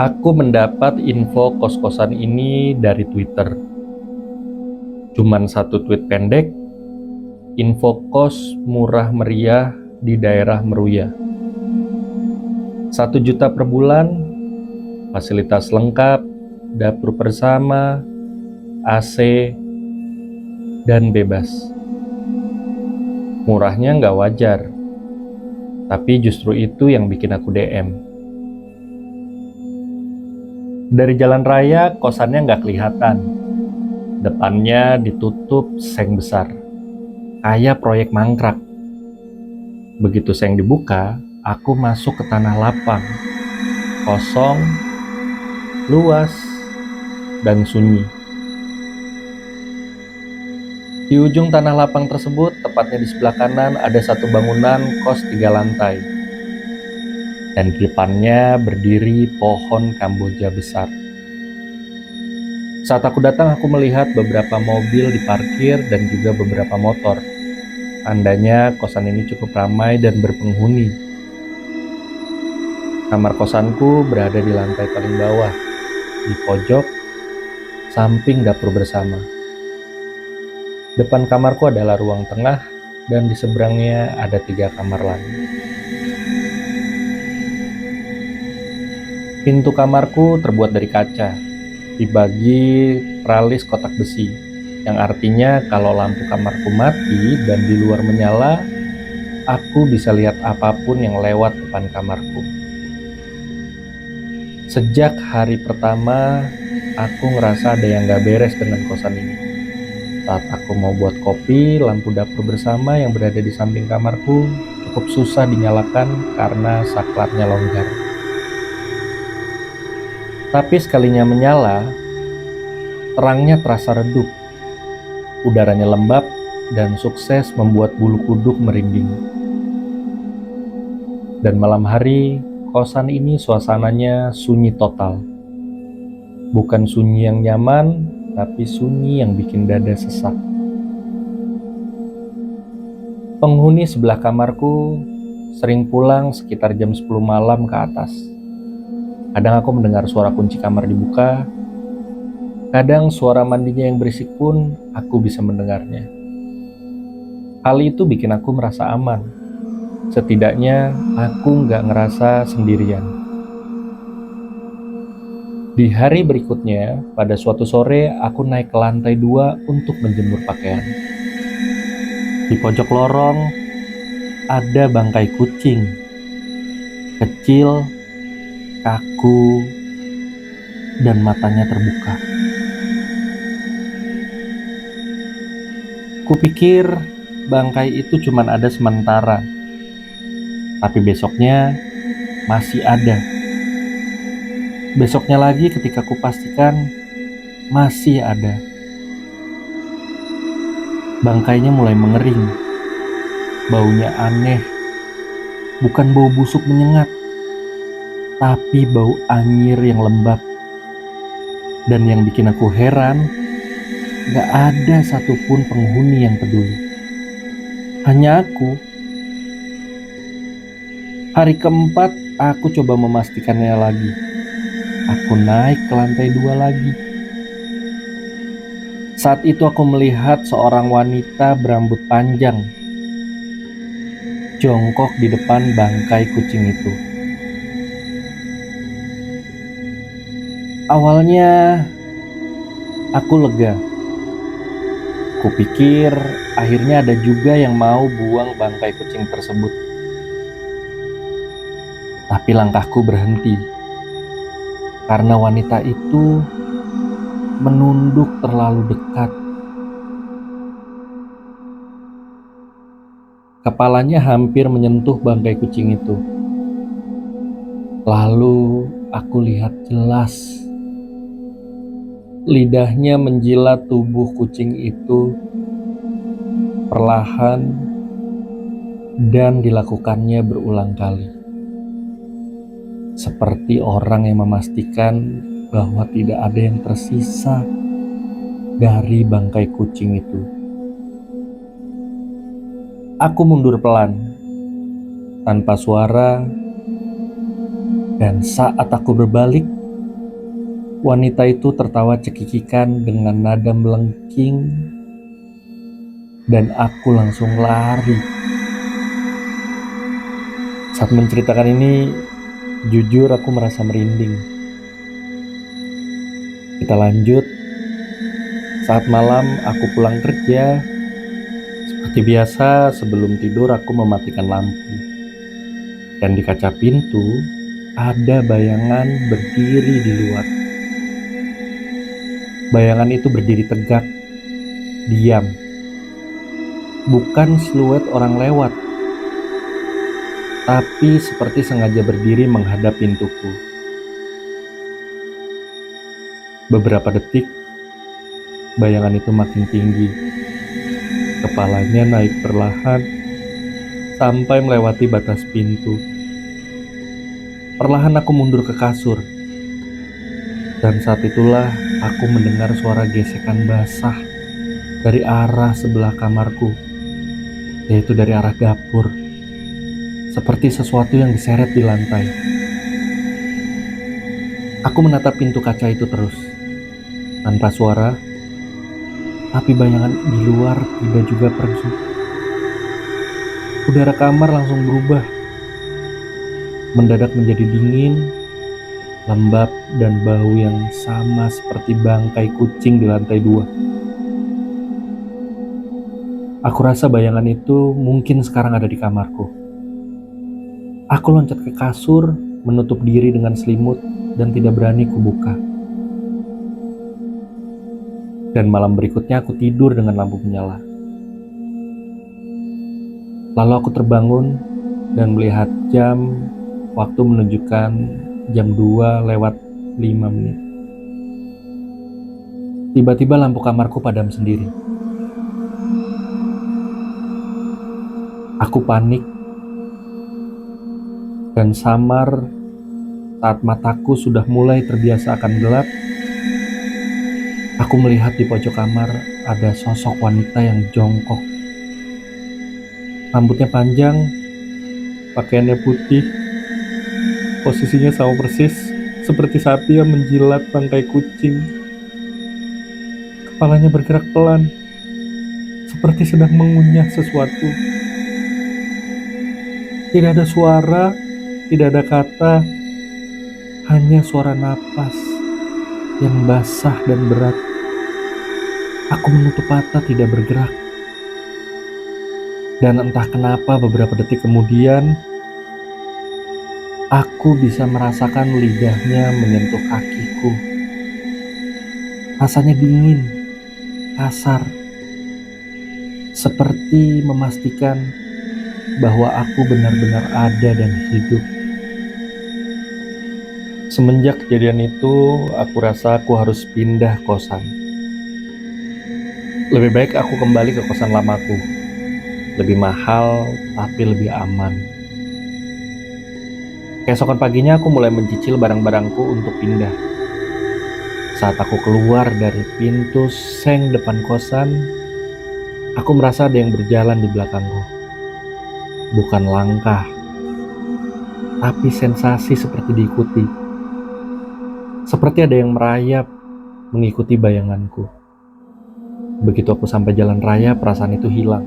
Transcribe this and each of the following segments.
Aku mendapat info kos-kosan ini dari Twitter. Cuman satu tweet pendek, info kos murah meriah di daerah Meruya. 1 juta per bulan, fasilitas lengkap, dapur bersama, AC, dan bebas. Murahnya nggak wajar, tapi justru itu yang bikin aku DM. Dari jalan raya, kosannya nggak kelihatan. Depannya ditutup seng besar, kayak proyek mangkrak. Begitu seng dibuka, aku masuk ke tanah lapang, kosong, luas, dan sunyi. Di ujung tanah lapang tersebut, tepatnya di sebelah kanan, ada satu bangunan kos 3 lantai. Dan di depannya berdiri pohon Kamboja besar. Saat aku datang, aku melihat beberapa mobil diparkir dan juga beberapa motor. Tandanya kosan ini cukup ramai dan berpenghuni. Kamar kosanku berada di lantai paling bawah, di pojok, samping dapur bersama. Depan kamarku adalah ruang tengah, dan di seberangnya ada 3 kamar lagi. Pintu kamarku terbuat dari kaca, dibagi tralis kotak besi, yang artinya kalau lampu kamarku mati dan di luar menyala, aku bisa lihat apapun yang lewat depan kamarku. Sejak hari pertama, aku ngerasa ada yang gak beres dengan kosan ini. Saat aku mau buat kopi, lampu dapur bersama yang berada di samping kamarku cukup susah dinyalakan karena saklarnya longgar. Tapi sekalinya menyala, terangnya terasa redup, udaranya lembab, dan sukses membuat bulu kuduk merinding. Dan malam hari, kosan ini suasananya sunyi total. Bukan sunyi yang nyaman, tapi sunyi yang bikin dada sesak. Penghuni sebelah kamarku sering pulang sekitar jam 10 malam ke atas. Kadang aku mendengar suara kunci kamar dibuka, kadang suara mandinya yang berisik pun aku bisa mendengarnya. Hal itu bikin aku merasa aman. Setidaknya aku nggak ngerasa sendirian. Di hari berikutnya, pada suatu sore aku naik ke lantai 2 untuk menjemur pakaian. Di pojok lorong ada bangkai kucing, kecil, kaku, dan matanya terbuka. Kupikir bangkai itu cuma ada sementara, tapi besoknya masih ada. Besoknya lagi ketika kupastikan masih ada. Bangkainya mulai mengering, baunya aneh, bukan bau busuk menyengat, tapi bau anyir yang lembab. Dan yang bikin aku heran, gak ada satupun penghuni yang peduli. Hanya aku. Hari keempat, aku coba memastikannya lagi. Aku naik ke lantai 2 lagi. Saat itu aku melihat seorang wanita berambut panjang jongkok di depan bangkai kucing itu. Awalnya aku lega. Kupikir akhirnya ada juga yang mau buang bangkai kucing tersebut. Tapi langkahku berhenti karena wanita itu menunduk terlalu dekat. Kepalanya hampir menyentuh bangkai kucing itu. Lalu aku lihat jelas lidahnya menjilat tubuh kucing itu perlahan, dan dilakukannya berulang kali. Seperti orang yang memastikan bahwa tidak ada yang tersisa dari bangkai kucing itu. Aku mundur pelan, tanpa suara, dan saat aku berbalik, Wanita itu tertawa cekikikan dengan nada melengking dan aku langsung lari. Saat menceritakan ini, jujur aku merasa merinding. Kita lanjut. Saat malam aku pulang kerja, seperti biasa sebelum tidur aku mematikan lampu. Dan di kaca pintu ada bayangan berdiri di luar. Bayangan itu berdiri tegak, diam. Bukan siluet orang lewat, tapi seperti sengaja berdiri menghadap pintuku. Beberapa detik, bayangan itu makin tinggi. Kepalanya naik perlahan sampai melewati batas pintu. Perlahan aku mundur ke kasur. Dan saat itulah aku mendengar suara gesekan basah dari arah sebelah kamarku, yaitu dari arah dapur. Seperti sesuatu yang diseret di lantai. Aku menatap pintu kaca itu terus, tanpa suara, tapi bayangan di luar tidak juga pergi. Udara kamar langsung berubah, mendadak menjadi dingin, lembab, dan bau yang sama seperti bangkai kucing di lantai 2. Aku rasa bayangan itu mungkin sekarang ada di kamarku. Aku loncat ke kasur, menutup diri dengan selimut, dan tidak berani kubuka. Dan malam berikutnya aku tidur dengan lampu menyala. Lalu aku terbangun dan melihat jam, waktu menunjukkan jam 2 lewat 5 menit. Tiba-tiba lampu kamarku padam sendiri. Aku panik dan samar saat mataku sudah mulai terbiasa akan gelap. Aku melihat di pojok kamar ada sosok wanita yang jongkok. Rambutnya panjang, pakaiannya putih, posisinya sama persis seperti saat dia menjilat bangkai kucing. Kepalanya bergerak pelan, seperti sedang mengunyah sesuatu. Tidak ada suara, tidak ada kata, hanya suara napas yang basah dan berat. Aku menutup mata tidak bergerak. Dan entah kenapa beberapa detik kemudian, aku bisa merasakan lidahnya menyentuh kakiku. Rasanya dingin, kasar, seperti memastikan bahwa aku benar-benar ada dan hidup. Semenjak kejadian itu, aku rasa aku harus pindah kosan. Lebih baik aku kembali ke kosan lamaku. Lebih mahal, tapi lebih aman. Keesokan paginya aku mulai mencicil barang-barangku untuk pindah. Saat aku keluar dari pintu seng depan kosan, aku merasa ada yang berjalan di belakangku. Bukan langkah, tapi sensasi seperti diikuti. Seperti ada yang merayap mengikuti bayanganku. Begitu aku sampai jalan raya, perasaan itu hilang.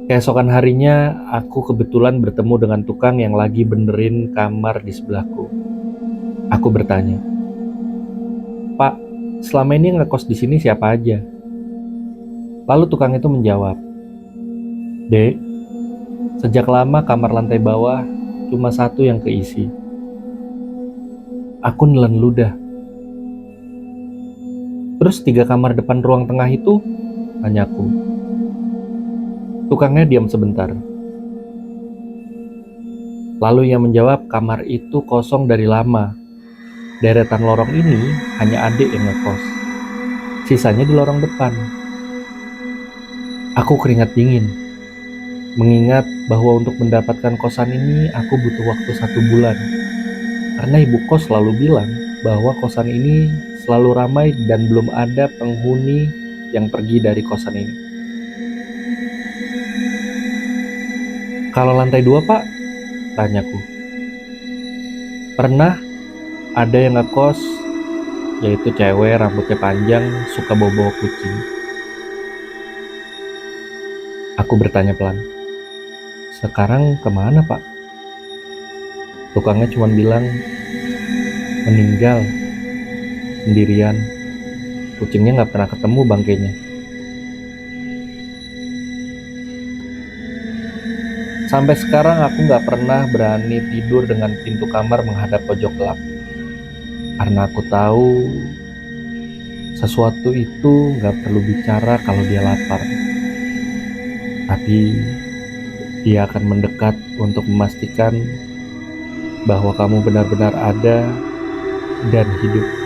Keesokan harinya, aku kebetulan bertemu dengan tukang yang lagi benerin kamar di sebelahku. Aku bertanya, "Pak, selama ini ngekos di sini siapa aja?" Lalu tukang itu menjawab, "Dek, sejak lama kamar lantai bawah cuma satu yang keisi." Aku nelen ludah. "Terus 3 kamar depan ruang tengah itu?" tanyaku. Tukangnya diam sebentar. Lalu ia menjawab, "Kamar itu kosong dari lama. Deretan lorong ini hanya adik yang ngekos. Sisanya di lorong depan." Aku keringat dingin, mengingat bahwa untuk mendapatkan kosan ini aku butuh waktu 1 bulan. Karena ibu kos selalu bilang bahwa kosan ini selalu ramai dan belum ada penghuni yang pergi dari kosan ini. "Kalau lantai 2, Pak?" tanyaku. "Pernah, Ada yang ngekos, yaitu cewek rambutnya panjang, suka bawa-bawa kucing. Aku bertanya pelan, "Sekarang kemana, Pak?" Tukangnya cuma bilang, "Meninggal, sendirian. Kucingnya nggak pernah ketemu bangkainya." Sampai sekarang aku nggak pernah berani tidur dengan pintu kamar menghadap pojok gelap. Karena aku tahu sesuatu itu nggak perlu bicara kalau dia lapar. Tapi dia akan mendekat untuk memastikan bahwa kamu benar-benar ada dan hidup.